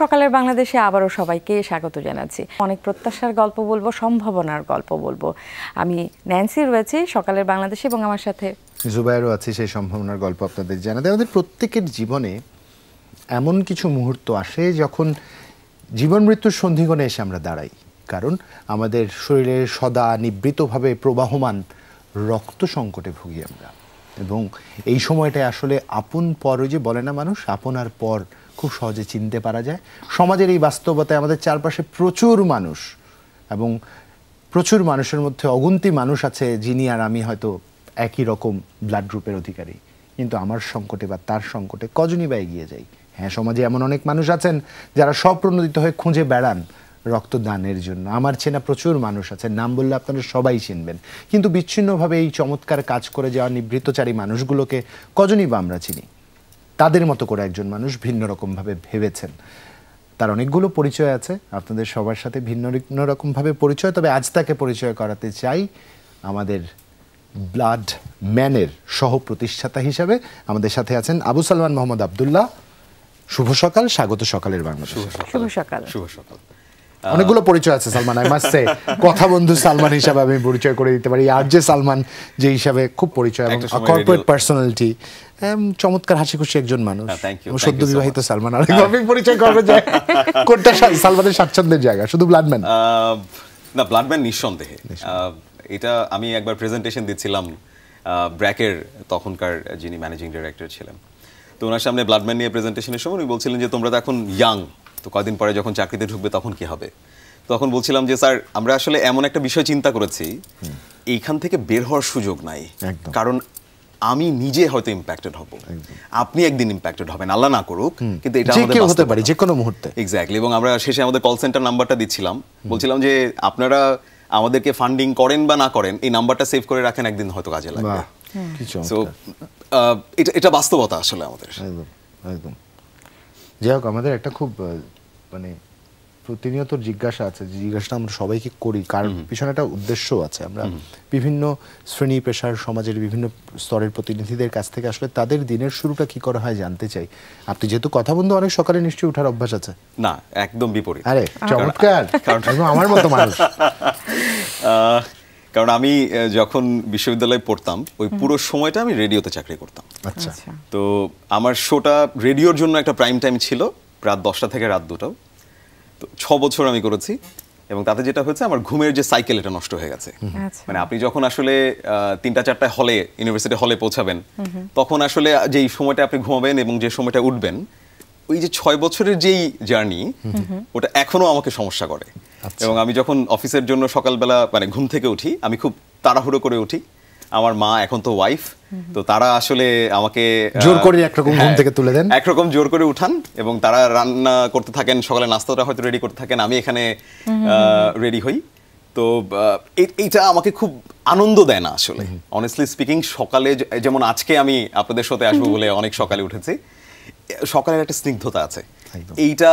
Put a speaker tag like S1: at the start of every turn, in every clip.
S1: সকালের বাংলাদেশে আবারও সবাইকে স্বাগত জানাচ্ছি। অনেক প্রত্যাশার গল্প বলবো, সম্ভাবনার গল্প বলবো। আমি ন্যান্সি রয়েছি সকালের বাংলাদেশে এবং আমার সাথে
S2: জুবাইরও আছে সেই সম্ভাবনার গল্প আপনাদের জানাতে। আমাদের প্রত্যেকের জীবনে এমন কিছু মুহূর্ত আসে যখন জীবন মৃত্যুর সন্ধিক্ষণে এসে আমরা দাঁড়াই, কারণ আমাদের শরীরে সদা নিবৃতভাবে প্রবাহমান রক্ত সংকটে ভুগি আমরা। এবং এই সময়টায় আসলে আপন পর, ওই যে বলে না মানুষ আপন আর পর খুব সহজে চিনতে পারা যায়। সমাজের এই বাস্তবতায় আমাদের চারপাশে প্রচুর মানুষ, এবং প্রচুর মানুষের মধ্যে অগুন্তি মানুষ আছে যিনি আর আমি হয়তো একই রকম ব্লাড গ্রুপের অধিকারী, কিন্তু আমার সংকটে বা তার সংকটে কজনই বা এগিয়ে যাই। হ্যাঁ, সমাজে এমন অনেক মানুষ আছেন যারা স্বপ্রণোদিত হয়ে খুঁজে বেড়ান রক্তদানের জন্য। আমার চেনা প্রচুর মানুষ আছে, নাম বললে আপনারা সবাই চিনবেন, কিন্তু বিচ্ছিন্নভাবে এই চমৎকার কাজ করে যাওয়া নিবৃত্তচারী মানুষগুলোকে কজনই বা আমরা চিনি। তাদের মতো করে একজন মানুষ ভিন্ন রকমভাবে ভেবেছেন। তার অনেকগুলো পরিচয় আছে, আপনাদের সবার সাথে ভিন্ন ভিন্ন রকমভাবে পরিচয়। তবে আজ তাকে পরিচয় করাতে চাই আমাদের ব্লাড ম্যানের সহ প্রতিষ্ঠাতা হিসাবে। আমাদের সাথে আছেন আবু সালমান মোহাম্মদ আবদুল্লাহ। শুভ সকাল, স্বাগত সকালের বাংলাদেশ।
S1: শুভ সকাল।
S3: শুভ সকাল।
S2: অনেকগুলো পরিচয় আছে সালমান, আই মাস্ট সে কথা বন্ধু সালমান হিসাবে আমি পরিচয় করে দিতে পারি, আর যে সালমান যে হিসাবে খুব পরিচয়, এবং কর্পোরেট পার্সোনালিটি, চমৎকার হাসি খুশি একজন মানুষ। সদ্য বিবাহিত সালমান আরেকভাবে পরিচয় করবে যে কোনটা সালমানের স্বাচ্ছন্দ্যের জায়গা? শুধু ব্লাডম্যান
S3: না, ব্লাডম্যান নিঃসন্দেহে। এটা আমি একবার প্রেজেন্টেশন দিচ্ছিলাম ব্র্যাকের তখনকার যিনি ম্যানেজিং ডিরেক্টর ছিলেন, তো ওনার সামনে ব্লাডম্যান নিয়ে প্রেজেন্টেশনের সময় উনি বলছিলেন যে তোমরা তো এখন ইয়াং, তো কয়েকদিন পরে যখন চাকরিতে ঢুকবে তখন কি হবে? তখন বলছিলাম যে স্যার, আমরা আসলে এমন একটা বিষয় চিন্তা করেছি, এইখান থেকে বের হওয়ার সুযোগ নাই, কারণ আমি নিজে হয়তো ইম্প্যাক্টেড হব, আপনি একদিন ইম্প্যাক্টেড হবেন, আল্লাহ না করুক, কিন্তু এটা আমাদের
S2: হতে পারে যে কোনো মুহূর্তে।
S3: এক্স্যাক্টলি। এবং আমরা শেষে আমাদের কল সেন্টার নাম্বারটা দিচ্ছিলাম, বলছিলাম যে আপনারা আমাদেরকে ফান্ডিং করেন বা না করেন, এই নাম্বারটা সেভ করে রাখেন, একদিন হয়তো কাজে লাগবে। সো এটা বাস্তবতা আসলে আমাদের।
S2: একদম। যাই হোক, আমাদের একটা খুব মানে প্রতিনিয়ত জিজ্ঞাসা আছে, যে জিজ্ঞাসাটা আমরা সবাইকে করি, কারণ পিছনে একটা উদ্দেশ্য আছে। আমরা বিভিন্ন শ্রেণী পেশার সমাজের বিভিন্ন স্তরের প্রতিনিধিদের কাছ থেকে আসলে তাদের দিনের শুরুটা কি করা হয় জানতে চাই। আপনি যেহেতু কথা বন্ধু, অনেক সকালে নিশ্চয়ই ওঠার অভ্যাস আছে?
S3: না, একদম বিপরীত।
S2: আরে চমৎকার, আমার মতো মানুষ।
S3: কারণ আমি যখন বিশ্ববিদ্যালয়ে পড়তাম, ওই পুরো সময়টা আমি রেডিওতে চাকরি করতাম।
S2: আচ্ছা।
S3: তো আমার শোটা রেডিওর জন্য একটা প্রাইম টাইম ছিল, রাত 10টা থেকে রাত 2টা। তো 6 বছর আমি করেছি, এবং তাতে যেটা হয়েছে, আমার ঘুমের যে সাইকেল, এটা নষ্ট হয়ে গেছে। মানে আপনি যখন আসলে 3টা-4টায় হলে, ইউনিভার্সিটি হলে পৌঁছাবেন, তখন আসলে যেই সময়টা আপনি ঘুমাবেন এবং যে সময়টা উঠবেন, ওই যে 6 বছরের যেই জার্নি, ওটা এখনো আমাকে সমস্যা করে। এবং আমি যখন অফিসের জন্য সকালবেলা মানে ঘুম থেকে উঠি, আমি খুব তাড়াহুড়ো করে উঠি। আমার মা, এখন তো ওয়াইফ, তো তারা আসলে আমাকে
S2: জোর করে একরকম ঘুম থেকে তুলে দেন,
S3: একরকম জোর করে উঠান, এবং তারা রান্না করতে থাকেন, সকালে নাস্তাটা হয়তো রেডি করতে থাকেন, আমি এখানে রেডি হই। তো এইটা আমাকে খুব আনন্দ দেয় না আসলে, অনেস্টলি স্পিকিং। সকালে যেমন আজকে আমি আপনাদের সাথে আসবো বলে অনেক সকালে উঠেছি, সকালের একটা স্নিগ্ধতা আছে, এইটা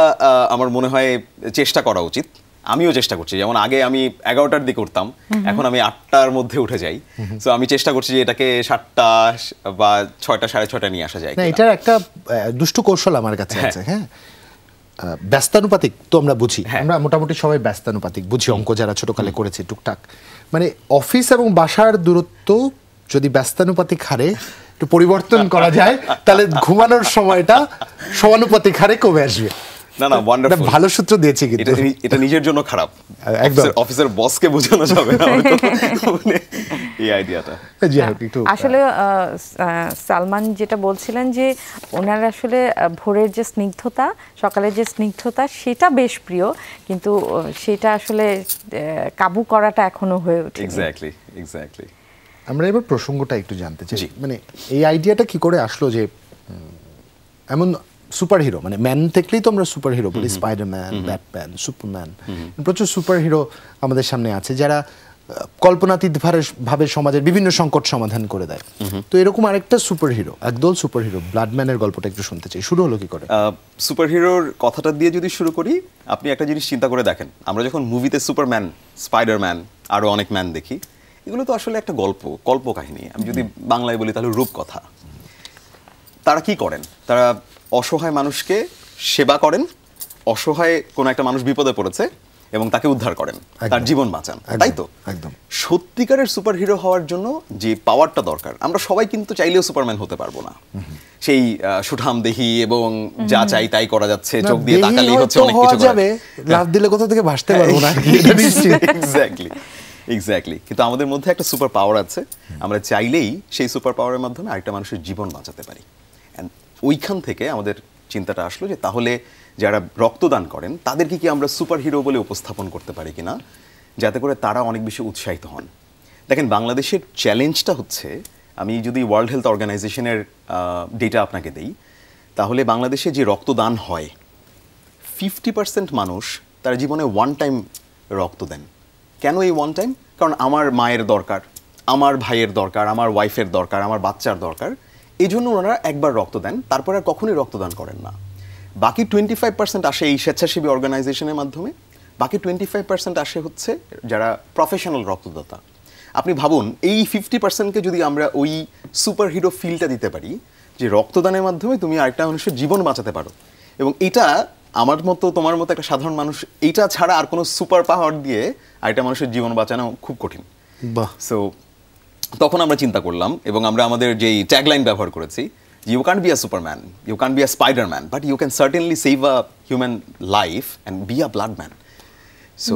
S3: আমার মনে হয় চেষ্টা করা উচিত। আমিও চেষ্টা করছি, যেমন আগে আমি 11টার দিকে উঠতাম, এখন আমি 8টার মধ্যে উঠে যাই। সো আমি চেষ্টা করছি যে এটাকে 7টা বা 6টা, 6:30 নিয়ে আসা যায়।
S2: না, এটার একটা দুষ্টু কৌশল আমার কাছে আছে। হ্যাঁ, ব্যস্তানুপাতিক তো আমরা বুঝি, আমরা মোটামুটি সবাই ব্যস্তানুপাতিক বুঝি, অঙ্ক যারা ছোটকালে করেছি টুকটাক। মানে অফিস এবং বাসার দূরত্ব যদি ব্যস্তানুপাতিক হারে একটু পরিবর্তন করা যায়, তাহলে ঘুমানোর সময়টা সমানুপাতিক হারে কমে আসবে।
S3: না, ওয়ান্ডারফুল,
S2: ভালো সূত্র দিয়েছি, কিন্তু
S3: এটা নিজের জন্য খারাপ,
S2: একদম
S3: অফিসের বসকে বোঝানো যাবে না এই আইডিয়াটা।
S1: আসলে সালমান যেটা বলছিলেন, যে ওনার আসলে ভোরের যে স্নিগ্ধতা, সকালের যে স্নিগ্ধতা, সেটা বেশ প্রিয়, কিন্তু সেটা আসলে কাবু করাটা এখনো হয়ে ওঠেনি।
S3: এক্স্যাক্টলি।
S2: আমরা এবার প্রসঙ্গটা একটু জানতে চাই, মানে এই আইডিয়াটা কি করে আসলো যে এমন সুপার হিরো, মানে ম্যান থেকেই তো আমরা সুপার হিরো বলি, স্পাইডারম্যান, ব্যাটম্যান, সুপারম্যান, প্রচুর সুপার হিরো আমাদের সামনে আছে যারা কল্পনাতীত ভাবে সমাজের বিভিন্ন সংকট সমাধান করে দেয়। তো এরকম আরেকটা সুপার হিরো, একদল সুপার হিরো, ব্লাডম্যানের গল্পটা একটু শুনতে চাই। শুরু হলো কি করে?
S3: সুপার হিরোর কথাটা দিয়ে যদি শুরু করি, আপনি একটা জিনিস চিন্তা করে দেখেন, আমরা যখন মুভিতে সুপারম্যান, স্পাইডারম্যান, আরো অনেক ম্যান দেখি, এগুলো তো আসলে একটা গল্প কাহিনী। আমি যদি বাংলায় বলি তাহলে রূপকথা। তারা কি করেন? তারা অসহায় মানুষকে সেবা করেন, অসহায় কোনো একটা মানুষ বিপদে পড়েছে এবং তাকে উদ্ধার করেন, তার জীবন বাঁচান, তাই তো?
S2: একদম।
S3: সত্যিকারের সুপারহিরো হওয়ার জন্য যে পাওয়ারটা দরকার, আমরা সবাই কিন্তু চাইলেও সুপারম্যান হতে পারবো না। সেই সুঠাম দেহি এবং যা চাই তাই করা যাচ্ছে, চোখ দিয়ে তাকালেই হচ্ছে অনেক কিছু
S2: যাবে, লাফ দিলে কোথা থেকে ভাসতে পারবো না।
S3: এক্স্যাক্টলি। কিন্তু আমাদের মধ্যে একটা সুপার পাওয়ার আছে, আমরা চাইলেই সেই সুপার পাওয়ারের মাধ্যমে আরেকটা মানুষের জীবন বাঁচাতে পারি। এন্ড ওইখান থেকে আমাদের চিন্তাটা আসলো যে তাহলে যারা রক্তদান করেন তাদেরকে কি আমরা সুপার হিরো বলে উপস্থাপন করতে পারি কিনা, যাতে করে তারা অনেক বেশি উৎসাহিত হন। দেখেন, বাংলাদেশের চ্যালেঞ্জটা হচ্ছে, আমি যদি ওয়ার্ল্ড হেলথ অর্গানাইজেশনের ডেটা আপনাকে দেই, তাহলে বাংলাদেশে যে রক্তদান হয় 50% মানুষ তার জীবনে ওয়ান টাইম রক্ত দেন। কেন এই ওয়ান টাইম? কারণ আমার মায়ের দরকার, আমার ভাইয়ের দরকার, আমার ওয়াইফের দরকার, আমার বাচ্চার দরকার, এই জন্য ওনারা একবার রক্ত দেন, তারপর আর কখনোই রক্তদান করেন না। বাকি 25% আসে এই স্বেচ্ছাসেবী অর্গানাইজেশনের মাধ্যমে, বাকি 25% আসে হচ্ছে যারা প্রফেশনাল রক্তদাতা। আপনি ভাবুন, এই 50%কে যদি আমরা ওই সুপার হিরো ফিলটা দিতে পারি যে রক্তদানের মাধ্যমে তুমি আরেকটা মানুষের জীবন বাঁচাতে পারো, এবং এটা আমার মতো তোমার মতো একটা সাধারণ মানুষ এইটা ছাড়া আর কোনো সুপার পাওয়ার দিয়ে আরেকটা মানুষের জীবন বাঁচানো খুব কঠিন। সো তখন আমরা চিন্তা করলাম এবং আমরা আমাদের যেই ট্যাগলাইন ব্যবহার করেছি, you can't be a Superman, you can't be a Spider-Man, but you can certainly save a human life and be a blood man. So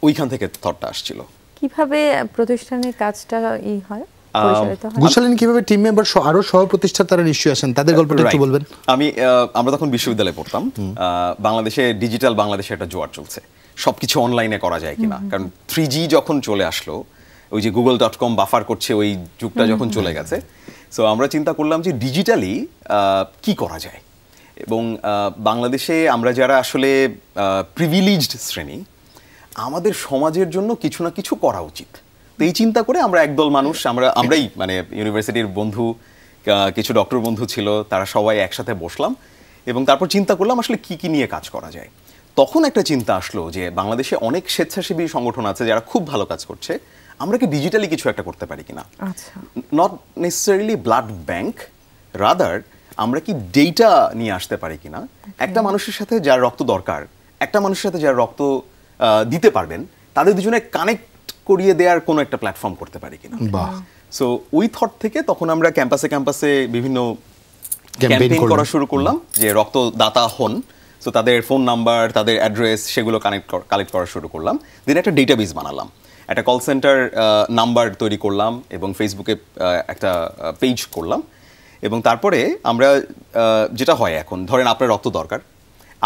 S3: ওইখান থেকে থটটা আসছিল।
S1: কিভাবে প্রতিষ্ঠানের কাজটা হয়, পরিচালিত হয়?
S2: গুছালেন কিভাবে? টিম মেম্বার আরো সহ প্রতিষ্ঠাতারা নিশ্চয়ই আসেন, তাদের গল্পটা একটু বলবেন।
S3: আমরা তখন বিশ্ববিদ্যালয়ে পড়তাম, বাংলাদেশে ডিজিটাল বাংলাদেশে একটা জোয়ার চলছে, সবকিছু অনলাইনে করা যায় কিনা, কারণ 3G যখন চলে আসলো, ওই যে google.com বাফার করছে, ওই যুগটা যখন চলে গেছে। সো আমরা চিন্তা করলাম যে ডিজিটালি কি করা যায়, এবং বাংলাদেশে আমরা যারা আসলে প্রিভিলিজড শ্রেণী, আমাদের সমাজের জন্য কিছু না কিছু করা উচিত। তো এই চিন্তা করে আমরা একদল মানুষ, আমরাই মানে ইউনিভার্সিটির বন্ধু, কিছু ডক্টর বন্ধু ছিল, তারা সবাই একসাথে বসলাম এবং তারপর চিন্তা করলাম আসলে কি কি নিয়ে কাজ করা যায়। তখন একটা চিন্তা আসলো যে বাংলাদেশে অনেক স্বেচ্ছাসেবী সংগঠন আছে যারা খুব ভালো কাজ করছে, আমরা কি ডিজিটালি কিছু একটা করতে পারি কিনা। Not necessarily blood bank, rather আমরা কি ডেটা নিয়ে আসতে পারি কিনা, একটা মানুষের সাথে যার রক্ত দরকার, একটা মানুষের সাথে যার রক্ত দিতে পারবেন, তাদের দুজনে কানেক্ট করিয়ে দেওয়ার কোনো একটা প্ল্যাটফর্ম করতে পারি কিনা। সো ওই থট থেকে তখন আমরা ক্যাম্পাসে বিভিন্ন ক্যাম্পেইন করা শুরু করলাম যে রক্তদাতা হন। সো তাদের ফোন নাম্বার, তাদের অ্যাড্রেস, সেগুলো কালেক্ট করা শুরু করলাম। দেন একটা ডেটাবেস বানালাম, একটা কল সেন্টার নাম্বার তৈরি করলাম এবং ফেসবুকে একটা পেজ করলাম। এবং তারপরে আমরা যেটা হয় এখন, ধরেন আপনার রক্ত দরকার,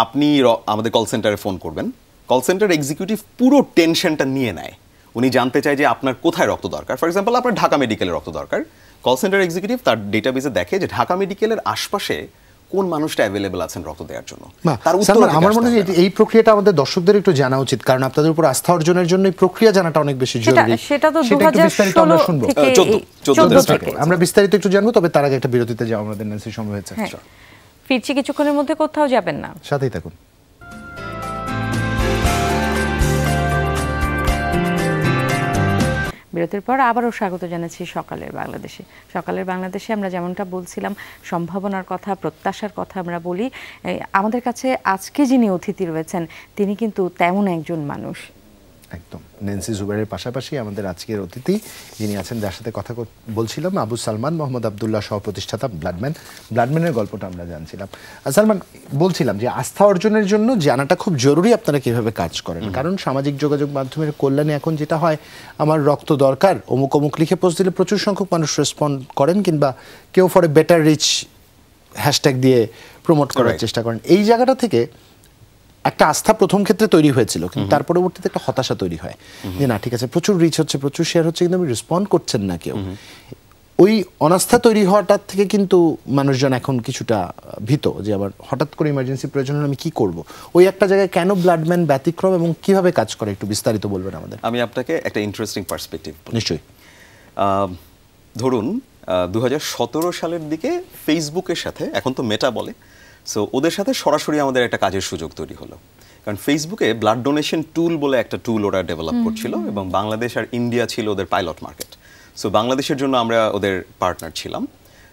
S3: আপনি আমাদের কল সেন্টারে ফোন করবেন, কল সেন্টার এক্সিকিউটিভ পুরো টেনশনটা নিয়ে নেয়। উনি জানতে চায় যে আপনার কোথায় রক্ত দরকার। ফর এক্সাম্পল, আপনার ঢাকা মেডিকেলের রক্ত দরকার, কল সেন্টার এক্সিকিউটিভ তার ডেটাবেসে দেখে যে ঢাকা মেডিকেলের আশপাশে কোন মানুষটা অ্যাভেলেবল আছেন রক্ত দেওয়ার জন্য।
S2: আমার মনে হয় এই প্রক্রিয়াটা আমাদের দর্শকদের একটু জানা উচিত, কারণ আপনাদের উপর আস্থা অর্জনের জন্য এই প্রক্রিয়া জানাটা অনেক বেশি জরুরি।
S1: সেটা তো 2016 থেকে
S2: আমরা বিস্তারিত একটু জানবো, তবে তার আগে একটা বিরতিতে যাওয়া আমাদের ন্যান্সি সময় হয়েছে।
S1: ফিরছি কিছুক্ষণের মধ্যে, কোথাও যাবেন না,
S2: সাথেই থাকুন।
S1: বিরতির পর আবারও স্বাগত জানাচ্ছি সকালের বাংলাদেশে। সকালের বাংলাদেশে আমরা যেমনটা বলছিলাম, সম্ভাবনার কথা, প্রত্যাশার কথা আমরা বলি। আমাদের কাছে আজকে যিনি অতিথি রয়েছেন, তিনি কিন্তু তেমন একজন মানুষ।
S2: একদম ন্যান্সি জুবাইরের পাশাপাশি আমাদের আজকের অতিথি যিনি আছেন, যার সাথে কথা বলছিলাম, আবু সালমান মোহাম্মদ আবদুল্লাহ, সহ প্রতিষ্ঠাতা ব্লাডম্যানের গল্পটা আমরা জানছিলাম। সালমান, বলছিলাম যে আস্থা অর্জনের জন্য জানাটা খুব জরুরি আপনারা কিভাবে কাজ করেন, কারণ সামাজিক যোগাযোগ মাধ্যমের কল্যাণে এখন যেটা হয়, আমার রক্ত দরকার, অমুক অমুক লিখে পোস্ট দিলে প্রচুর সংখ্যক মানুষ রেসপন্ড করেন, কিংবা কেউ for a better reach hashtag দিয়ে প্রমোট করার চেষ্টা করেন। এই জায়গাটা থেকে একটা আস্থা প্রথম ক্ষেত্রে তৈরি হয়েছিল, কিন্তু তার পরবর্তীতে একটা হতাশা তৈরি হয় যে না, ঠিক আছে, প্রচুর রিচ হচ্ছে, প্রচুর শেয়ার হচ্ছে, কিন্তু আমি রেসপন্ড করছেন না কেউ। ওই অনাস্থা তৈরি হওয়াটার থেকে কিন্তু মানুষজন এখন কিছুটা ভীত যে আবার হঠাৎ করে ইমার্জেন্সি প্রয়োজন হলে আমি কি করব। ওই একটা জায়গায় কেন ব্লাডম্যান ব্যতিক্রম এবং কিভাবে কাজ করে একটু বিস্তারিত বলবেন আমাদের।
S3: আমি আপনাকে একটা ইন্টারেস্টিং পার্সপেক্টিভ।
S2: নিশ্চয়ই।
S3: ধরুন 2017 সালের দিকে ফেসবুকের সাথে, এখন তো মেটা বলে, সো ওদের সাথে সরাসরি আমাদের একটা কাজের সুযোগ তৈরি হলো। কারণ ফেসবুকে ব্লাড ডোনেশন টুল বলে একটা টুল ওরা ডেভেলপ করছিল, এবং বাংলাদেশ আর ইন্ডিয়া ছিল ওদের পাইলট মার্কেট। সো বাংলাদেশের জন্য আমরা ওদের পার্টনার ছিলাম।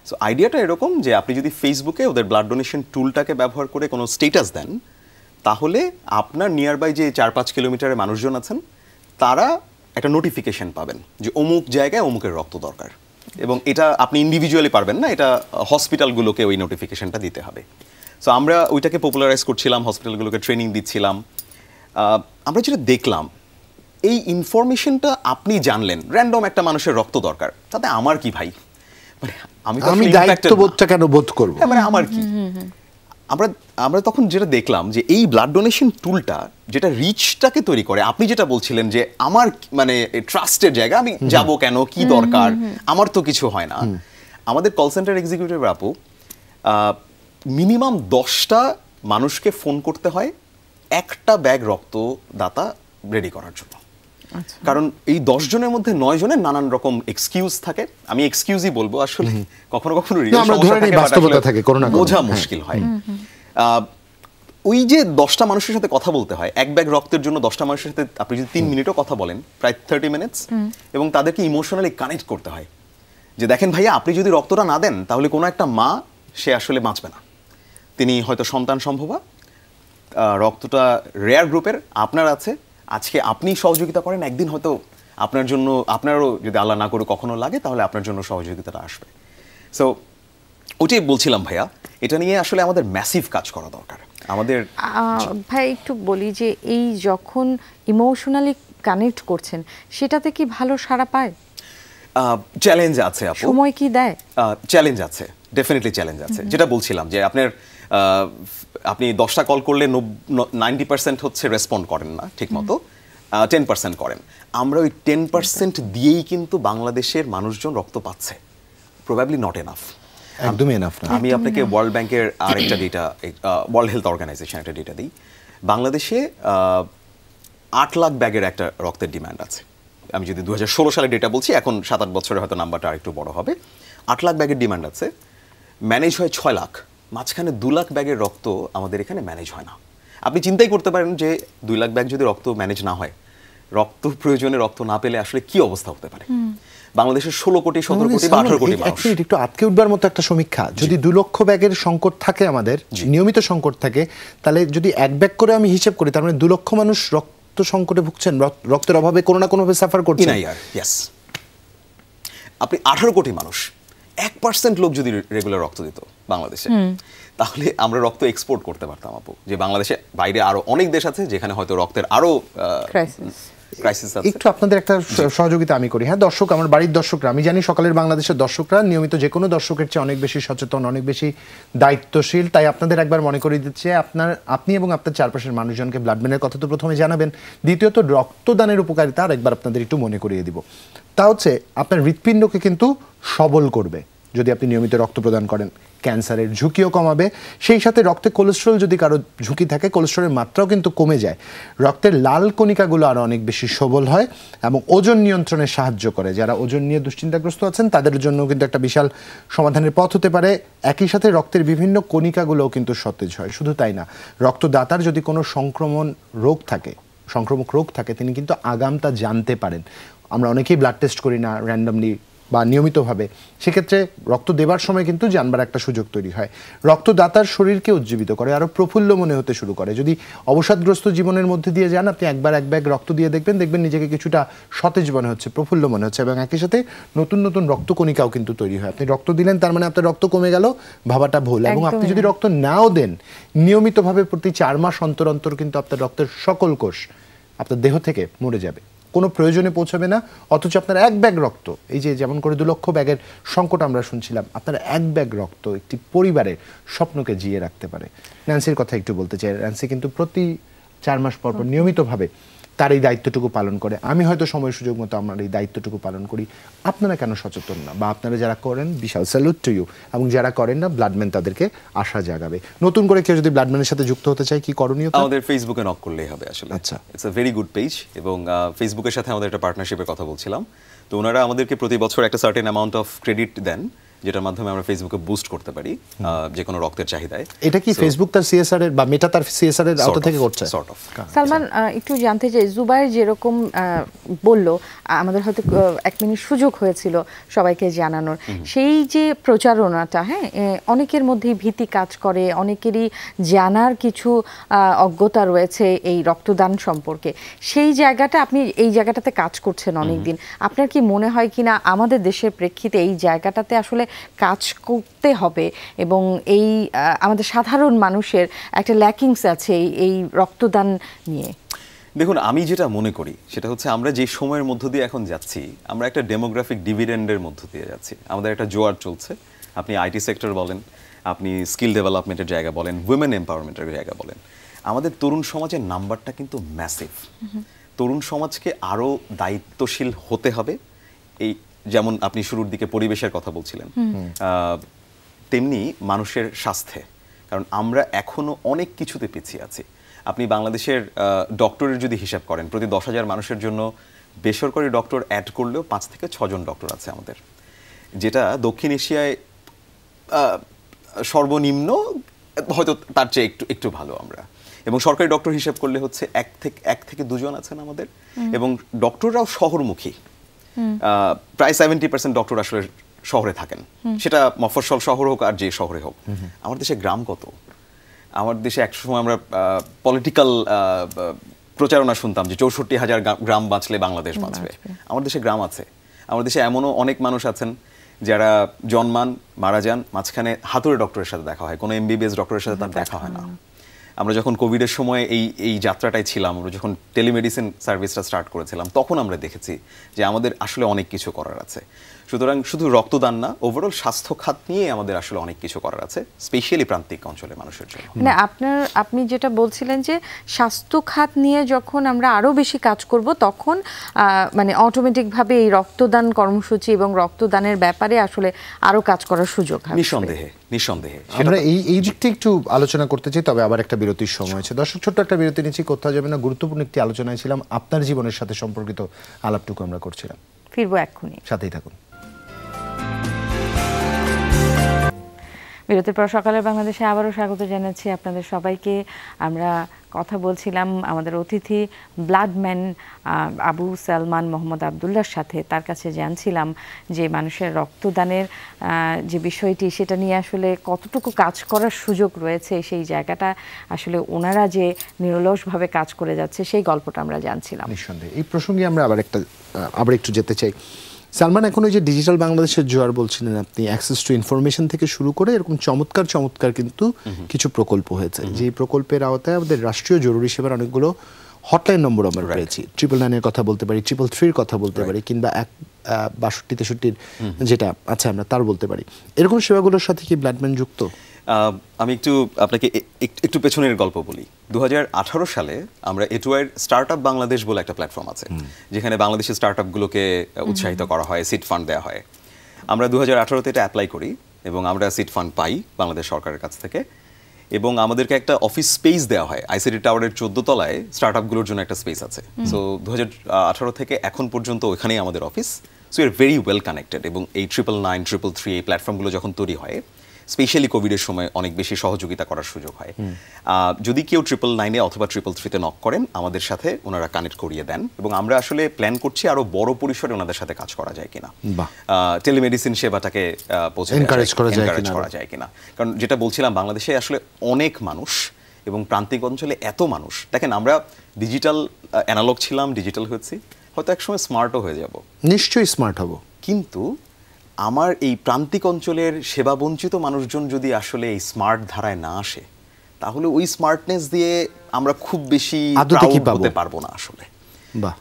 S3: সো আইডিয়াটা এরকম যে আপনি যদি ফেসবুকে ওদের ব্লাড ডোনেশন টুলটাকে ব্যবহার করে কোনো স্টেটাস দেন, তাহলে আপনার নিয়ার বাই যে 4-5 কিলোমিটারের মানুষজন আছেন তারা একটা নোটিফিকেশন পাবেন যে অমুক জায়গায় অমুকের রক্ত দরকার, এবং এটা আপনি ইন্ডিভিজুয়ালি পারবেন না, এটা হসপিটালগুলোকে ওই নোটিফিকেশনটা দিতে হবে। সো আমরা ওইটাকে পপুলারাইজ করছিলাম, হসপিটালগুলোকে ট্রেনিং দিচ্ছিলাম। আমরা যেটা দেখলাম, এই ইনফরমেশনটা আপনি জানলেন র্যান্ডম একটা মানুষের রক্ত দরকার, তাতে আমার কি ভাই, মানে
S2: আমি দায়িত্ববোধটা কেন বোধ করব,
S3: মানে আমার কি। আমরা তখন যেটা দেখলাম যে এই ব্লাড ডোনেশন টুলটা যেটা রিচটাকে তৈরি করে, আপনি যেটা বলছিলেন যে আমার মানে ট্রাস্টের জায়গা, আমি যাব কেন, কি দরকার, আমার তো কিছু হয় না। আমাদের কল সেন্টার এক্সিকিউটিভ আপু মিনিমাম 10টা মানুষকে ফোন করতে হয় একটা ব্যাগ রক্তদাতা রেডি করার জন্য। কারণ এই 10 জনের মধ্যে 9 জনের নানান রকম এক্সকিউজ থাকে। আমি এক্সকিউজই বলবো, আসলে কখনো কখনো বোঝা মুশকিল হয়। ওই যে 10টা মানুষের সাথে কথা বলতে হয়, এক ব্যাগ রক্তের জন্য 10টা মানুষের সাথে আপনি যদি 3 মিনিটও কথা বলেন, প্রায় 30 মিনিটস, এবং তাদেরকে ইমোশনালি কানেক্ট করতে হয় যে দেখেন ভাইয়া, আপনি যদি রক্তটা না দেন তাহলে কোনো একটা মা সে আসলে বাঁচবে না, তিনি হয়তো সন্তান সম্ভবা, রক্তটা রেয়ার গ্রুপের আপনার আছে, আজকে আপনি সহযোগিতা করেন, একদিন হয়তো আপনার জন্য, আপনারও যদি আল্লাহ না করে কখনো লাগে, তাহলে আপনার জন্য সহযোগিতাটা আসবে। সো ওটাই বলছিলাম ভাইয়া, এটা নিয়ে আসলে আমাদের ম্যাসিভ কাজ করা দরকার আমাদের।
S1: ভাই একটু বলি যে এই যখন ইমোশনালি কানেক্ট করছেন, সেটাতে কি ভালো সাড়া পায়?
S3: চ্যালেঞ্জ আছে আপু,
S1: সময় কি দেয়?
S3: চ্যালেঞ্জ আছে, ডেফিনেটলি চ্যালেঞ্জ আছে। যেটা বলছিলাম যে আপনি 10টা কল করলে 90% হচ্ছে রেসপন্ড করেন না ঠিক মতো, 10% করেন। আমরা ওই 10% দিয়েই কিন্তু বাংলাদেশের মানুষজন রক্ত পাচ্ছে। প্রবাবলি নট এনাফ,
S2: একদমই এনাফ না।
S3: আমি আপনাকে ওয়ার্ল্ড ব্যাংকের আরেকটা ডেটা, ওয়ার্ল্ড হেলথ অর্গানাইজেশন একটা ডেটা দিই। বাংলাদেশে 8 লাখ ব্যাগের একটা রক্তের ডিমান্ড আছে। আমি যদি 2016 সালে ডেটা বলছি, এখন 7-8 বছরে হয়তো নাম্বারটা আরেকটু বড় হবে। 8 লাখ ব্যাগের ডিমান্ড আছে, ম্যানেজ হয় 6 লাখ। মাঝখানে 2 লাখ ব্যাগের রক্ত আমাদের এখানে ম্যানেজ হয় না। আপনি চিন্তাই করতে পারেন যে 2 লাখ ব্যাগ যদি রক্ত ম্যানেজ না হয়, রক্ত প্রয়োজনে রক্ত না পেলে আসলে কি অবস্থা হতে পারে। বাংলাদেশের 16 কোটি 17 কোটি বা 18 কোটি মানুষ।
S2: একটু আটকে উঠবার মতো একটা সমীক্ষা, যদি 2 লক্ষ ব্যাগের সংকট থাকে, আমাদের নিয়মিত সংকট থাকে, তাহলে যদি 1 ব্যাগ করে আমি হিসেব করি, তার মানে 2 লক্ষ মানুষ রক্ত সংকটে ভুগছেন, রক্তের অভাবে কোনো না কোনোভাবে সাফার করছেন।
S3: আপনি 18 কোটি মানুষ, 1% লোক যদি রেগুলার রক্ত দিত বাংলাদেশে, তাহলে আমরা রক্ত এক্সপোর্ট করতে পারতাম আপু। যে বাংলাদেশে বাইরে আরো অনেক দেশ আছে যেখানে হয়তো রক্তের আরো ক্রাইসিস আছে।
S2: একটু আপনাদের একটা সহযোগিতা আমি করি। হ্যাঁ দর্শক, আমার বাড়ির দর্শকরা, আমি জানি সকালের বাংলাদেশের দর্শকরা নিয়মিত যে কোনো দর্শকের চেয়ে অনেক বেশি সচেতন, অনেক বেশি দায়িত্বশীল। তাই আপনাদের একবার মনে করিয়ে দিচ্ছে, আপনি এবং আপনার চারপাশের মানুষজনকে ব্লাড ব্যাংকের কথা তো প্রথমে জানাবেন, দ্বিতীয়ত রক্তদানের উপকারিতা আর একবার আপনাদের একটু মনে করিয়ে দিব। তা হচ্ছে আপনার হৃৎপিণ্ডকে কিন্তু সবল করবে যদি আপনি নিয়মিত রক্ত প্রদান করেন, ক্যান্সারের ঝুঁকিও কমাবে, সেই সাথে রক্তে কোলেস্ট্রল যদি কারো ঝুঁকি থাকে, কোলেস্ট্রলের মাত্রাও কিন্তু কমে যায়, রক্তের লাল কণিকাগুলো আরও অনেক বেশি সবল হয় এবং ওজন নিয়ন্ত্রণে সাহায্য করে। যারা ওজন নিয়ে দুশ্চিন্তাগ্রস্ত আছেন তাদের জন্য কিন্তু একটা বিশাল সমাধানের পথ হতে পারে। একই সাথে রক্তের বিভিন্ন কণিকাগুলোও কিন্তু সতেজ হয়। শুধু তাই না, রক্তদাতার যদি কোনো সংক্রামক রোগ থাকে, তিনি কিন্তু আগামটা জানতে পারেন। আমরা অনেকেই ব্লাড টেস্ট করি না র্যান্ডমলি বা নিয়মিতভাবে, সেক্ষেত্রে রক্ত দেবার সময় কিন্তু জানবার একটা সুযোগ তৈরি হয়। রক্তদাতার শরীরকে উজ্জীবিত করে, আরও প্রফুল্ল মনে হতে শুরু করে। যদি অবসাদগ্রস্ত জীবনের মধ্যে দিয়ে যান, আপনি একবার 1 ব্যাগ রক্ত দিয়ে দেখবেন নিজেকে কিছুটা সতেজ মনে হচ্ছে, প্রফুল্ল মনে হচ্ছে, এবং একই সাথে নতুন নতুন রক্তকণিকাও কিন্তু তৈরি হয়। আপনি রক্ত দিলেন, তার মানে আপনার রক্ত কমে গেল, ভাবাটা ভুল। এবং আপনি যদি রক্ত নাও দেন, নিয়মিতভাবে প্রতি 4 মাস অন্তর অন্তর কিন্তু আপনার রক্তের সকল কোষ আপনার দেহ থেকে মরে যাবে, কোনো প্রয়োজনে পৌঁছাবে না। অথচ আপনার 1 ব্যাগ রক্ত, এই যে যেমন করে 2 লক্ষ ব্যাগের সংকট আমরা শুনছিলাম, আপনার 1 ব্যাগ রক্ত একটি পরিবারের স্বপ্নকে জিয়ে রাখতে পারে। ন্যান্সির কথা একটু বলতে চাই। ন্যান্সি কিন্তু প্রতি 4 মাস পর পর নিয়মিতভাবে তার এই দায়িত্বটুকু পালন করে। আমি হয়তো সময় সুযোগ মতো আমার এই দায়িত্বটুকু পালন করি। আপনারা কেন সচেতন না? বা আপনারা যারা করেন, বিশাল স্যালুট টু ইউ। এবং যারা করেন না, ব্লাডম্যান তাদেরকে আশা জাগাবে। নতুন করে কেউ যদি ব্লাডম্যানের সাথে যুক্ত হতে চায়, কি করণীয়?
S3: আমাদের ফেসবুকে নক করলেই হবে আসলে।
S2: আচ্ছা,
S3: it's a very good page, এবং ফেসবুকের সাথে আমাদের একটা পার্টনারশিপের কথা বলছিলাম। তো ওনারা আমাদেরকে প্রতি বছর একটা সার্টেন অ্যামাউন্ট অফ ক্রেডিট দেন যেটার মাধ্যমে আমরা ফেসবুকে বুস্ট করতে পারি যে কোনো রক্তের চাহিদায়।
S2: এটা কি ফেসবুক তার সিএসআর এর বা মেটা তার সিএসআর এর আওতা থেকে করছে?
S3: Sort of.
S1: সালমান, একটু জানতে চাই, জুবাইর যেরকম বলল, আমাদের হয়তো 1 মিনিট সুযোগ হয়েছিল সবাইকে জানানোর, সেই যে প্রচারণাটা, হ্যাঁ, অনেকের মধ্যেই ভীতি কাজ করে, অনেকেরই জানার কিছু অজ্ঞতা রয়েছে এই রক্তদান সম্পর্কে। সেই জায়গাটা, আপনি এই জায়গাটাতে কাজ করছেন অনেকদিন, আপনার কি মনে হয় কিনা আমাদের দেশের প্রেক্ষিতে এই জায়গাটাতে আসলে কাজ করতে হবে এবং এই আমাদের সাধারণ মানুষের একটা ল্যাকিংস আছে এই রক্তদান নিয়ে?
S3: দেখুন, আমি যেটা মনে করি সেটা হচ্ছে আমরা যে সময়ের মধ্য দিয়ে এখন যাচ্ছি, আমরা একটা ডেমোগ্রাফিক ডিভিডেন্ডের মধ্য দিয়ে যাচ্ছি। আমাদের একটা জোয়ার চলছে, আপনি আইটি সেক্টর বলেন, আপনি স্কিল ডেভেলপমেন্টের জায়গা বলেন, উইমেন এম্পাওয়ারমেন্টের জায়গা বলেন, আমাদের তরুণ সমাজের নাম্বারটা কিন্তু ম্যাসিভ। তরুণ সমাজকে আরও দায়িত্বশীল হতে হবে। এই যেমন আপনি শুরুর দিকে পরিবেশের কথা বলছিলেন, তেমনি মানুষের স্বাস্থ্যে, কারণ আমরা এখনো অনেক কিছুতে পিছিয়ে আছি। আপনি বাংলাদেশের ডক্টরের যদি হিসাব করেন, প্রতি 10,000 মানুষের জন্য বেসরকারি ডক্টর অ্যাড করলেও 5 থেকে 6 জন ডক্টর আছে আমাদের, যেটা দক্ষিণ এশিয়ায় সর্বনিম্ন, হয়তো তার চেয়ে একটু ভালো আমরা। এবং সরকারি ডক্টর হিসাব করলে হচ্ছে 1 থেকে 2 জন আছেন আমাদের। এবং ডক্টররাও শহরমুখী, প্রায় 70% ডক্টর আসলে শহরে থাকেন, সেটা মফস্বল শহর হোক আর যে শহরে হোক। আমার দেশে গ্রাম কত? আমার দেশে এক সময় আমরা পলিটিক্যাল প্রচারণা শুনতাম যে 64,000 গ্রাম বাঁচলে বাংলাদেশ বাঁচবে। আমার দেশে গ্রাম আছে। আমার দেশে এমনও অনেক মানুষ আছেন যারা জন্মান, মারা যান, মাঝখানে হাতুড়ে ডক্টরের সাথে দেখা হয়, কোনো এমবিবিএস ডক্টরের সাথে তার দেখা হয় না। আমরা যখন কোভিডের সময় এই যাত্রাটাই ছিলাম, আমরা যখন টেলিমেডিসিন সার্ভিসটা স্টার্ট করেছিলাম, তখন আমরা দেখেছি যে আমাদের আসলে অনেক কিছু করার আছে। সুতরাং শুধু রক্তদান না, ওভারঅল স্বাস্থ্য খাত নিয়ে আমাদের আসলে অনেক কিছু করার আছে, স্পেশালি প্রান্তিক অঞ্চলের মানুষের জন্য।
S1: মানে আপনি যেটা বলছিলেন যে স্বাস্থ্য খাত নিয়ে যখন আমরা আরো বেশি কাজ করব, তখন মানে অটোমেটিকভাবে এই রক্তদান কর্মসূচি এবং রক্তদানের ব্যাপারে আসলে আরো কাজ করার সুযোগ হবে।
S3: নিঃসন্দেহে
S2: আমরা এই দিকটা একটু আলোচনা করতে চাই, তবে আবার একটা বিরতির সময় আছে। দর্শক, ছোট্ট একটা বিরতি নিচ্ছি, কোথাও যাবে না। গুরুত্বপূর্ণ একটি আলোচনায় ছিলাম, আপনার জীবনের সাথে সম্পর্কিত আলাপটুকু আমরা করছিলাম।
S1: ফিরবো এক্ষুনি,
S2: সাথেই থাকুন।
S1: বিরতির পর সকালের বাংলাদেশে আবারও স্বাগত জানাচ্ছি আপনাদের সবাইকে। আমরা কথা বলছিলাম আমাদের অতিথি ব্লাডম্যান আবু সালমান মোহাম্মদ আবদুল্লাহর সাথে। তার কাছে জানছিলাম যে মানুষের রক্তদানের যে বিষয়টি, সেটা নিয়ে আসলে কতটুকু কাজ করার সুযোগ রয়েছে, সেই জায়গাটা আসলে ওনারা যে নিরলসভাবে কাজ করে যাচ্ছে, সেই গল্পটা আমরা জানছিলাম।
S2: নিঃসন্দেহে এই প্রসঙ্গে আমরা আবার একটু যেতে চাই। সালমান, এখন ওই যে ডিজিটাল বাংলাদেশের জোয়ার বলছিলেন আপনি, অ্যাক্সেস টু ইনফরমেশন থেকে শুরু করে এরকম চমৎকার কিন্তু কিছু প্রকল্প হয়েছে, যে প্রকল্পের আওতায় আমাদের রাষ্ট্রীয় জরুরি সেবার অনেকগুলো হটলাইন নম্বর আমরা পেয়েছি। 999-এর কথা বলতে পারি, 333-এর কথা বলতে পারি, কিংবা 62-63-র যেটা আছে আমরা তার বলতে পারি। এরকম সেবাগুলোর সাথে কি ব্লাডম্যান যুক্ত?
S3: আমি আপনাকে একটু পেছনের গল্প বলি। 2018 সালে আমরা এটুআইয়ের স্টার্টআপ বাংলাদেশ বলে একটা প্ল্যাটফর্ম আছে, যেখানে বাংলাদেশের স্টার্টআপগুলোকে উৎসাহিত করা হয়, সিড ফান্ড দেওয়া হয়। আমরা 2018-তে এটা অ্যাপ্লাই করি এবং আমরা সিড ফান্ড পাই বাংলাদেশ সরকারের কাছ থেকে, এবং আমাদেরকে একটা অফিস স্পেস দেওয়া হয়। আইসিটি টাওয়ারের 14 তলায় স্টার্টআপগুলোর জন্য একটা স্পেস আছে। সো 2018 থেকে এখন পর্যন্ত ওখানেই আমাদের office. So you are very well connected. এবং এই 999, 333 এই প্ল্যাটফর্মগুলো যখন তৈরি হয়, স্পেশালি কোভিডের সময় অনেক বেশি সহযোগিতা করার সুযোগ হয়। যদি কেউ 999-এ অথবা 333-তে নক করেন, আমাদের সাথে ওনারা কানেক্ট করিয়ে দেন, এবং আমরা আসলে প্ল্যান করছি আরো বড় পরিসরে ওনাদের সাথে কাজ করা যায় কিনা, টেলিমেডিসিন সেবাটাকে
S2: এনকারেজ করা
S3: যায় কিনা। কারণ যেটা বলছিলাম, বাংলাদেশে আসলে অনেক মানুষ এবং প্রান্তিক অঞ্চলে এত মানুষ। দেখেন, আমরা ডিজিটাল অ্যানালগ ছিলাম, ডিজিটাল হয়েছি, হয়তো একসময় স্মার্টও হয়ে যাব,
S2: নিশ্চয়ই স্মার্ট হব, কিন্তু
S3: আমার এই প্রান্তিক অঞ্চলের সেবা বঞ্চিত মানুষজন যদি আসলে এই স্মার্ট ধারায় না আসে, তাহলে ওই স্মার্টনেস দিয়ে আমরা খুব বেশি প্রাউড হতে পারবো না আসলে।
S2: বাহ,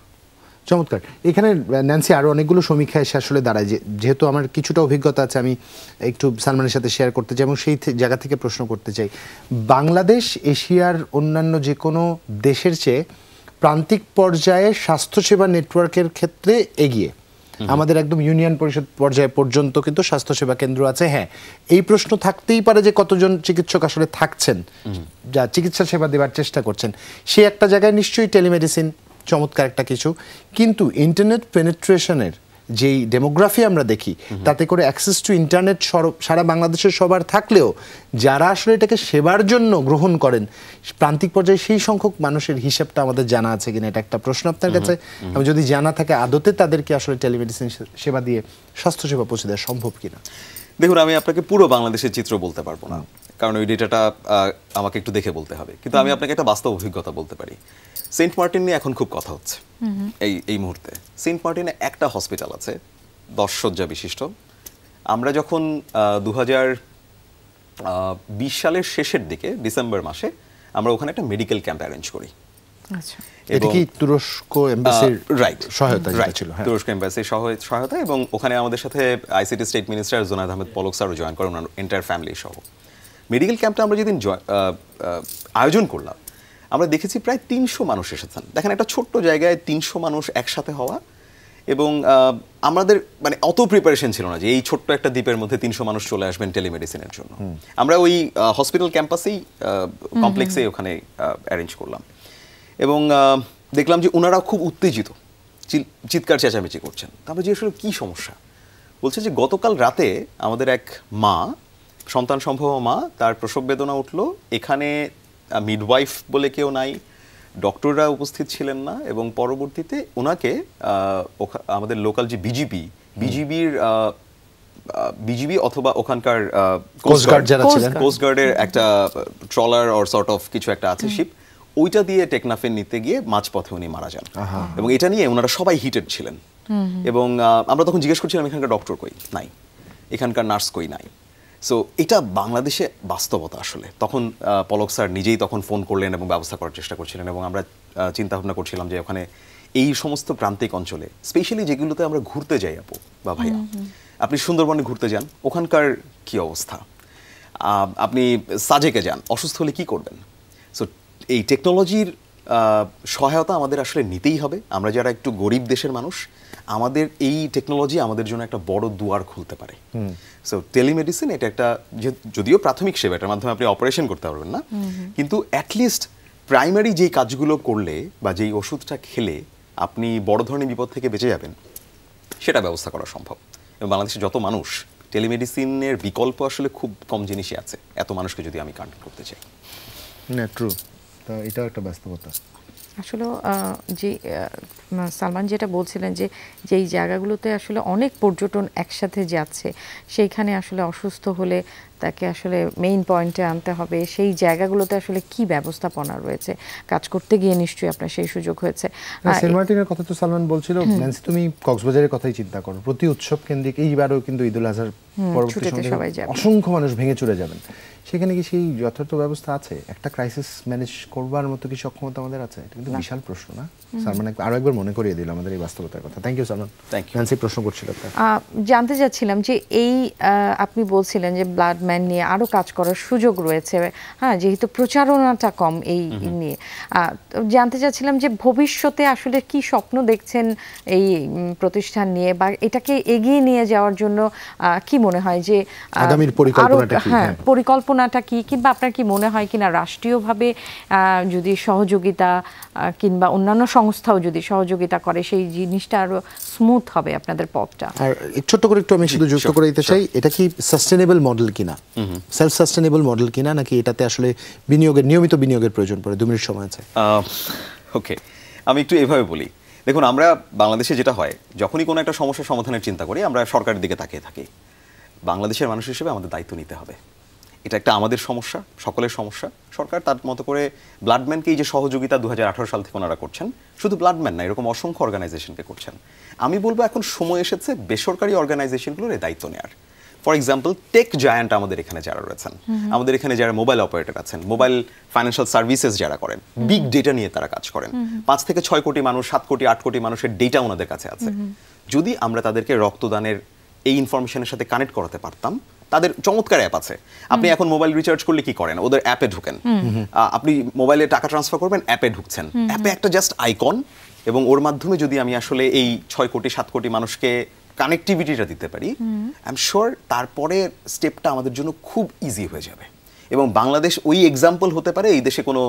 S2: চমৎকার। এখানে ন্যান্সি আরও অনেকগুলো সমীক্ষা এসে আসলে দাঁড়ায়, যেহেতু আমার কিছুটা অভিজ্ঞতা আছে, আমি একটু সালমানের সাথে শেয়ার করতে চাই এবং সেই জায়গা থেকে প্রশ্ন করতে চাই। বাংলাদেশ এশিয়ার অন্যান্য যে কোনো দেশের চেয়ে প্রান্তিক পর্যায়ে স্বাস্থ্যসেবা নেটওয়ার্কের ক্ষেত্রে এগিয়ে। আমাদের একদম ইউনিয়ন পরিষদ পর্যায়ে পর্যন্ত কিন্তু স্বাস্থ্যসেবা কেন্দ্র আছে। হ্যাঁ, এই প্রশ্ন থাকতেই পারে যে কতজন চিকিৎসক আসলে থাকছেন যা চিকিৎসা সেবা দেওয়ার চেষ্টা করছেন। সে একটা জায়গায় নিশ্চয়ই টেলিমেডিসিন চমৎকার একটা কিছু, কিন্তু ইন্টারনেট পেনেট্রেশনের যেই ডেমোগ্রাফি আমরা দেখি তাতে করে অ্যাক্সেস টু ইন্টারনেট সারা বাংলাদেশের সবার থাকলেও যারা আসলে এটাকে সেবার জন্য গ্রহণ করেন প্রান্তিক পর্যায়ে সেই সংখ্যক মানুষের হিসাবটা আমাদের জানা আছে কিনা, এটা একটা প্রশ্ন আপনার কাছে। এবং যদি জানা থাকে আদতে তাদেরকে আসলে টেলিমেডিসিন সেবা দিয়ে স্বাস্থ্যসেবা পৌঁছে দেওয়া সম্ভব কিনা।
S3: দেখুন, আমি আপনাকে পুরো বাংলাদেশের চিত্র বলতে পারবো না, কারণ ওই ডেটাটা আমাকে একটু দেখে বলতে হবে, কিন্তু আমি আপনাকে একটা বাস্তব অভিজ্ঞতা বলতে পারি। সেন্ট মার্টিন নিয়ে এখন খুব কথা হচ্ছে এই মুহূর্তে। সেন্ট মার্টিনে একটা হসপিটাল আছে 10 শয্যা বিশিষ্ট। আমরা যখন 2020 সালের শেষের দিকে ডিসেম্বর মাসে আমরা ওখানে একটা মেডিকেল ক্যাম্প অ্যারেঞ্জ করি।
S1: আচ্ছা,
S2: এটা কি তুরস্ক এমবাসির সহায়তা ছিল?
S3: তুরস্ক এমবাসির সহায়তা, এবং ওখানে আমাদের সাথে ICT state minister Zunaid Ahmed Palak স্যারও জয়েন করেন, এন্টায়ার ফ্যামিলি সহ। মেডিকেল ক্যাম্পটা আমরা যেদিন আয়োজন করলাম, আমরা দেখেছি প্রায় 300 মানুষ এসেছেন। দেখেন, একটা ছোট্ট জায়গায় 300 মানুষ একসাথে হওয়া, এবং আমাদের মানে অত প্রিপারেশন ছিল না যে এই ছোট্ট একটা দ্বীপের মধ্যে 300 মানুষ চলে আসবেন টেলিমেডিসিনের জন্য। আমরা ওই হসপিটাল ক্যাম্পাসেই কমপ্লেক্সে ওখানে অ্যারেঞ্জ করলাম, এবং দেখলাম যে ওনারা খুব উত্তেজিত, চিৎকার চেঁচামেচি করছেন। তারপরে যে আসলে কী সমস্যা, বলছে যে গতকাল রাতে আমাদের এক মা, সন্তান সম্ভব মা, তার প্রসব বেদনা উঠলো, এখানে মিডওয়াইফ বলে কেউ নাই, ডক্টররা উপস্থিত ছিলেন না, এবং পরবর্তীতে ওনাকে আমাদের লোকাল যে বিজিবি অথবা ওখানকার কোস্টগার্ডের একটা ট্রলার অর সর্ট অফ কিছু একটা আছে শিপ, ওইটা দিয়ে টেকনাফের নিতে গিয়ে মাঝপথে উনি মারা যান। এবং এটা নিয়ে ওনারা সবাই হিটেড ছিলেন, এবং আমরা তখন জিজ্ঞেস করছিলাম এখানকার ডক্টর কই, নাই, এখানকার নার্স কই, নাই। সো এটা বাংলাদেশে বাস্তবতা আসলে। তখন পলক স্যার নিজেই তখন ফোন করলেন এবং ব্যবস্থা করার চেষ্টা করছিলেন, এবং আমরা চিন্তা ভাবনা করছিলাম যে ওখানে এই সমস্ত প্রান্তিক অঞ্চলে, স্পেশালি যেগুলোতে আমরা ঘুরতে যাই আপু বা ভাইয়া, আপনি সুন্দরবনে ঘুরতে যান, ওখানকার কি অবস্থা, আপনি সাজেকে যান, অসুস্থ হলে কি করবেন। সো এই টেকনোলজির সহায়তা আমাদের আসলে নিতেই হবে। আমরা যারা একটু গরিব দেশের মানুষ, আমাদের এই টেকনোলজি আমাদের জন্য একটা বড় দুয়ার খুলতে পারে। সো টেলিমেডিসিন এটা একটা, যদিও প্রাথমিক সেবা, এটার মাধ্যমে আপনি অপারেশন করতে পারবেন না, কিন্তু অ্যাটলিস্ট প্রাইমারি যেই কাজগুলো করলে বা যেই ওষুধটা খেলে আপনি বড় ধরনের বিপদ থেকে বেঁচে যাবেন, সেটা ব্যবস্থা করা সম্ভব। এবং বাংলাদেশে যত মানুষ, টেলিমেডিসিনের বিকল্প আসলে খুব কম জিনিসই আছে, এত মানুষকে যদি আমি কানেক্ট করতে চাই।
S2: না, ট্রু, তা এটাও একটা বাস্তবতা।
S1: আসলে যে সালমান যেটা বলছিলেন যে যেই জায়গাগুলোতে আসলে অনেক পর্যটন একসাথে যাচ্ছে, সেইখানে আসলে অসুস্থ হলে তাকে আসলে মেইন পয়েন্টে আনতে হবে, সেই জায়গাগুলোতে আসলে কি ব্যবস্থাপনা রয়েছে, কাজ করতে গিয়ে নিশ্চয়ই আপনার সেই সুযোগ হয়েছে।
S2: সেন্ট মার্টিনের কথা তো সালমান বলছিল, ন্যান্সি তুমি কক্সবাজারের কথাই চিন্তা করো, প্রতি উৎসব কেন্দ্রিক এইবারও কিন্তু ঈদুল আজহার পরবর্তী সময়ে অসংখ্য মানুষ ভেঙে চলে যাবেন, সেখানে কি সেই যথার্থ ব্যবস্থা আছে? একটা ক্রাইসিস ম্যানেজ করবার মতো কি সক্ষমতা আমাদের আছে? এটা কিন্তু বিশাল প্রশ্ন না? সালমান আরো একবার মনে করিয়ে দিল আমাদের এই বাস্তবতার কথা। Thank you Salman. ন্যান্সি প্রশ্ন করছিল,
S1: জানতে চাচ্ছিলাম যে এই আপনি বলছিলেন যে ব্লাড ম্যান নিয়ে আরো কাজ করার সুযোগ রয়েছে, হ্যাঁ, যেহেতু প্রচারণাটা কম এই নিয়ে, জানতে চাচ্ছিলাম যে ভবিষ্যতে আসলে কি স্বপ্ন দেখছেন এই প্রতিষ্ঠান নিয়ে, বা এটাকে এগিয়ে নিয়ে যাওয়ার জন্য কি মনে হয় যে
S2: আগামীর পরিকল্পনাটা কি?
S1: হ্যাঁ, পরিকল্পনাটা কি, কিংবা আপনার কি মনে হয় কিনা রাষ্ট্রীয়ভাবে যদি সহযোগিতা কিংবা অন্যান্য সংস্থাও যদি সহযোগিতা করে, সেই জিনিসটা আরো স্মুথ হবে আপনাদের পথটা?
S2: আর ছোট্ট করে একটু আমি শুধু যুক্ত করে দিতে চাই, এটা কি সাস্টেনেবল মডেল কিনা, সেলফ সাস্টেনেবল মডেল কিনা, নাকি এটাতে আসলে নিয়মিত বিনিয়োগের প্রয়োজন পড়ে? 2 মিনিট সময় আছে।
S3: ওকে, আমি একটু এভাবে বলি। দেখুন, আমরা বাংলাদেশে যেটা হয়, যখনই কোনো একটা সমস্যার সমাধানের চিন্তা করি, আমরা সরকারের দিকে তাকিয়ে থাকি। বাংলাদেশের মানুষ হিসেবে আমাদের দায়িত্ব নিতে হবে। এটা একটা আমাদের সমস্যা, সকলের সমস্যা। সরকার তার মতো করে ব্লাডম্যানকে এই যে সহযোগিতা 2018 সাল থেকে ওনারা করছেন, শুধু ব্লাডম্যান না, এরকম অসংখ্য অর্গানাইজেশনকে করছেন। আমি বলবো এখন সময় এসেছে বেসরকারি অর্গানাইজেশনগুলোর এই দায়িত্ব নেওয়ার। ফর এক্সাম্পল, টেক জায়ান্ট আমাদের এখানে যারা রয়েছেন, আমাদের এখানে যারা মোবাইল অপারেটর আছেন, মোবাইল ফাইন্যান্সিয়াল সার্ভিসেস যারা করেন, বিগ ডেটা নিয়ে তারা কাজ করেন। 5 থেকে 6 কোটি মানুষ, 7 কোটি 8 কোটি মানুষের ডেটা ওনাদের কাছে আছে। যদি আমরা তাদেরকে রক্তদানের এই ইনফরমেশনের সাথে কানেক্ট করাতে পারতাম, তাদের চমৎকার অ্যাপ আছে। আপনি এখন মোবাইল রিচার্জ করলে কি করেন? ওদের অ্যাপে ঢুকেন, আপনি মোবাইলে টাকা ট্রান্সফার করবেন, অ্যাপে ঢুকছেন, অ্যাপে একটা জাস্ট আইকন, এবং ওর মাধ্যমে যদি আমি আসলে এই 6 কোটি 7 কোটি মানুষকে কানেক্টিভিটিটা দিতে পারি, আই এম শিওর তারপরে স্টেপটা আমাদের জন্য খুব ইজি হয়ে যাবে। এবং বাংলাদেশ ওই এক্সাম্পল হতে পারে, এই দেশে কোনো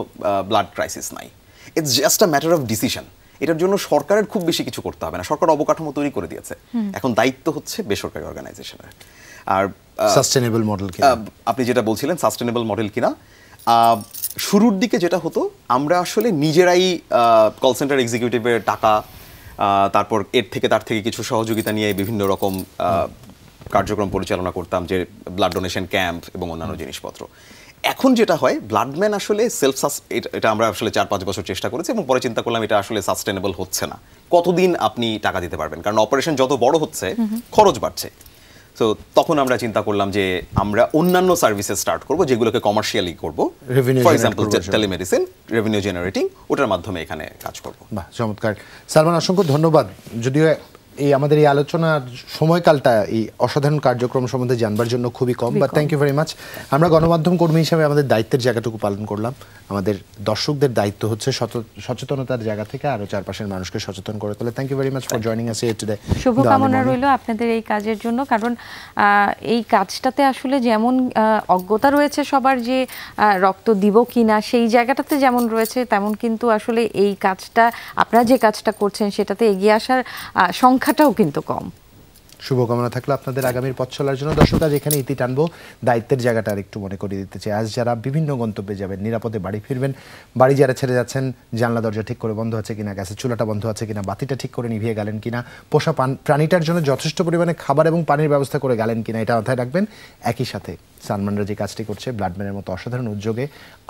S3: ব্লাড ক্রাইসিস নাই। It's just a matter of decision. এটার জন্য সরকারের খুব বেশি কিছু করতে হবে না, সরকার অবকাঠামো তৈরি করে দিয়েছে। এখন দায়িত্ব হচ্ছে বেসরকারি অর্গানাইজেশনের। আর
S2: সাস্টেনেবল মডেল কিনা,
S3: আপনি যেটা বলছিলেন সাস্টেনেবল মডেল কিনা, শুরুর দিকে যেটা হতো আমরা আসলে নিজেরাই কল সেন্টার এক্সিকিউটিভের টাকা, তারপর এর থেকে তার থেকে কিছু সহযোগিতা নিয়ে বিভিন্ন রকম কার্যক্রম পরিচালনা করতাম, যে ব্লাড ডোনেশন ক্যাম্প এবং অন্যান্য জিনিসপত্র। এখন যেটা হয়, ব্লাডম্যান আসলে এটা আমরা আসলে 4-5 বছর চেষ্টা করেছি এবং পরে চিন্তা করলাম এটা আসলে সাস্টেনেবল হচ্ছে না। কতদিন আপনি টাকা দিতে পারবেন, কারণ অপারেশন যত বড় হচ্ছে খরচ বাড়ছে। তো তখন আমরা চিন্তা করলাম যে আমরা অন্যান্য সার্ভিসেস স্টার্ট করব, যেগুলোকে কমার্শিয়ালি করব, for example telemedicine, revenue generating, ওটার মাধ্যমে এখানে কাজ করব।
S2: বাহ, চমৎকার। সালমান, অসংখ্য ধন্যবাদ। যদিও এই আমাদের এই আলোচনার সময়কালটা এই অসাধারণ কার্যক্রম সম্বন্ধে জানবার জন্য খুবই কম, but thank you very much. আমরা গণমাধ্যম কর্মী হিসাবে আমাদের দায়িত্বের জায়গাটুকু পালন করলাম। আমাদের দর্শকদের দায়িত্ব হচ্ছে সচেতনতার জায়গা থেকে আরো চারপাশের মানুষকে সচেতন করে তোলে। Thank you very much for joining us here today.
S1: শুভকামনা রইল আপনাদের এই কাজের জন্য, কারণ এই কাজটাতে আসলে যেমন অজ্ঞতা রয়েছে সবার যে রক্ত দিব কিনা, সেই জায়গাটাতে যেমন রয়েছে, তেমন কিন্তু আসলে এই কাজটা, আপনারা যে কাজটা করছেন সেটাতে এগিয়ে আসার সংখ্যাটাও কিন্তু কম।
S2: শুভকামনা থাকলো আপনাদের আগামীর পথ চলার জন্য। দর্শক, আজ এখানে ইতি টানবো। দায়িত্বের জায়গাটা আর একটু মনে করিয়ে দিতে চাই। আজ যারা বিভিন্ন গন্তব্যে যাবেন, নিরাপদে বাড়ি ফিরবেন, বাড়ি যারা ছেড়ে যাচ্ছেন, জানলা দরজা ঠিক করে বন্ধ আছে কিনা, গ্যাসের চুলাটা বন্ধ আছে কিনা, বাতিটা ঠিক করে নিভিয়ে গেলেন কিনা, পোষা প্রাণীটার জন্য যথেষ্ট পরিমাণে খাবার এবং পানির ব্যবস্থা করে গেলেন কিনা, এটা মাথায় রাখবেন। একই সাথে সালমানরা যে কাজটি করছে, ব্লাডম্যানের মতো অসাধারণ উদ্যোগে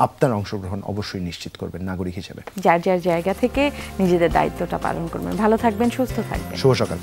S2: আপনার অংশগ্রহণ অবশ্যই নিশ্চিত করবেন নাগরিক হিসেবে।
S1: যার যার জায়গা থেকে নিজেদের দায়িত্বটা পালন করবেন। ভালো থাকবেন, সুস্থ থাকবেন।
S2: শুভ সকাল।